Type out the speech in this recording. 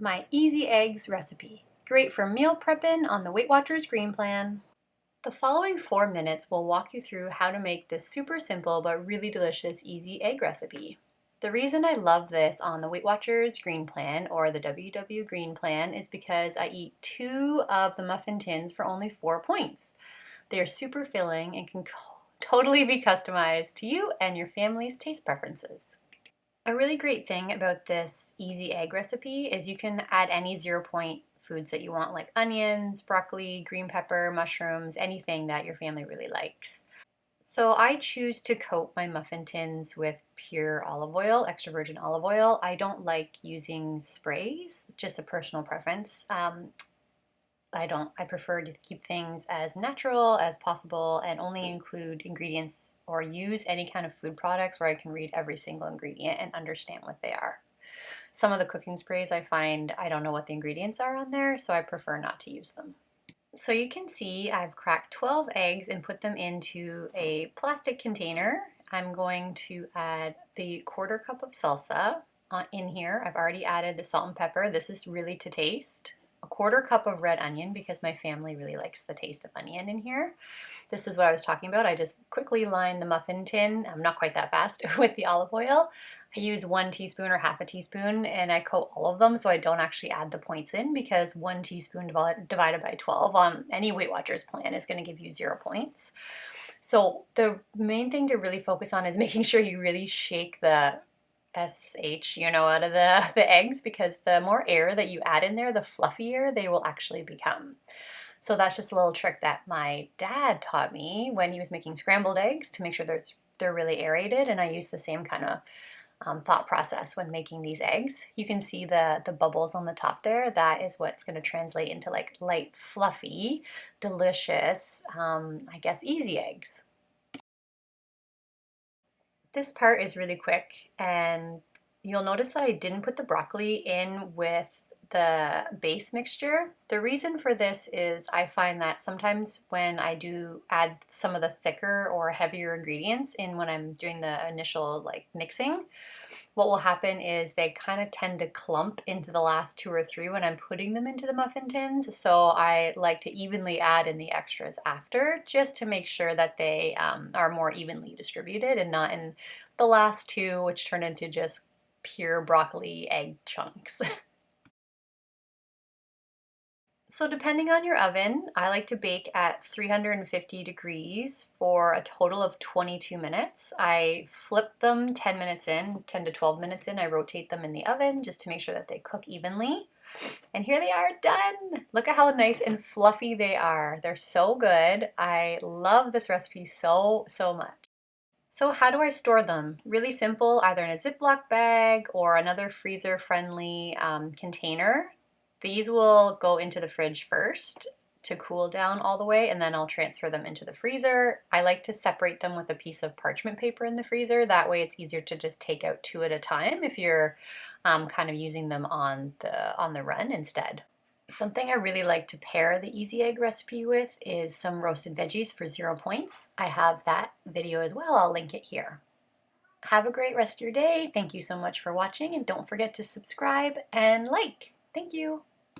my easy eggs recipe. Great for meal prepping on the Weight Watchers Green Plan. The following 4 minutes will walk you through how to make this super simple but really delicious easy egg recipe. The reason I love this on the Weight Watchers Green Plan or the WW Green Plan is because I eat 2 of the muffin tins for only 4 points. They are super filling and can totally be customized to you and your family's taste preferences. A really great thing about this easy egg recipe is you can add any 0-point foods that you want, like onions, broccoli, green pepper, mushrooms, anything that your family really likes. So I choose to coat my muffin tins with pure olive oil, extra virgin olive oil. I don't like using sprays, just a personal preference. I prefer to keep things as natural as possible and only include ingredients or use any kind of food products where I can read every single ingredient and understand what they are. Some of the cooking sprays I find I don't know what the ingredients are on there, so I prefer not to use them. So you can see I've cracked 12 eggs and put them into a plastic container. I'm going to add the 1/4 cup of salsa in here. I've already added the salt and pepper. This is really to taste. A 1/4 cup of red onion because my family really likes the taste of onion in here. This is what I was talking about. I just quickly line the muffin tin, I'm not quite that fast, with the olive oil. I use 1 teaspoon or half a teaspoon and I coat all of them so I don't actually add the points in because 1 teaspoon divided by 12 on any Weight Watchers plan is going to give you 0 points. So the main thing to really focus on is making sure you really shake the out of the eggs, because the more air that you add in there, the fluffier they will actually become. So that's just a little trick that my dad taught me when he was making scrambled eggs to make sure they're really aerated, and I use the same kind of thought process when making these eggs. You can see the bubbles on the top there. That is what's going to translate into like light, fluffy, delicious, I guess, easy eggs. This part is really quick, and you'll notice that I didn't put the broccoli in with the base mixture. The reason for this is I find that sometimes when I do add some of the thicker or heavier ingredients in when I'm doing the initial like mixing, what will happen is they kind of tend to clump into the last 2 or 3 when I'm putting them into the muffin tins. So I like to evenly add in the extras after, just to make sure that they are more evenly distributed and not in the last 2, which turn into just pure broccoli egg chunks. So depending on your oven, I like to bake at 350 degrees for a total of 22 minutes. I flip them 10 minutes in, 10 to 12 minutes in. I rotate them in the oven just to make sure that they cook evenly. And here they are, done. Look at how nice and fluffy they are. They're so good. I love this recipe so much. So how do I store them? Really simple, either in a Ziploc bag or another freezer-friendly container. These will go into the fridge first to cool down all the way, and then I'll transfer them into the freezer. I like to separate them with a piece of parchment paper in the freezer. That way it's easier to just take out 2 at a time if you're kind of using them on the run instead. Something I really like to pair the easy egg recipe with is some roasted veggies for 0 points. I have that video as well. I'll link it here. Have a great rest of your day. Thank you so much for watching, and don't forget to subscribe and like. Thank you.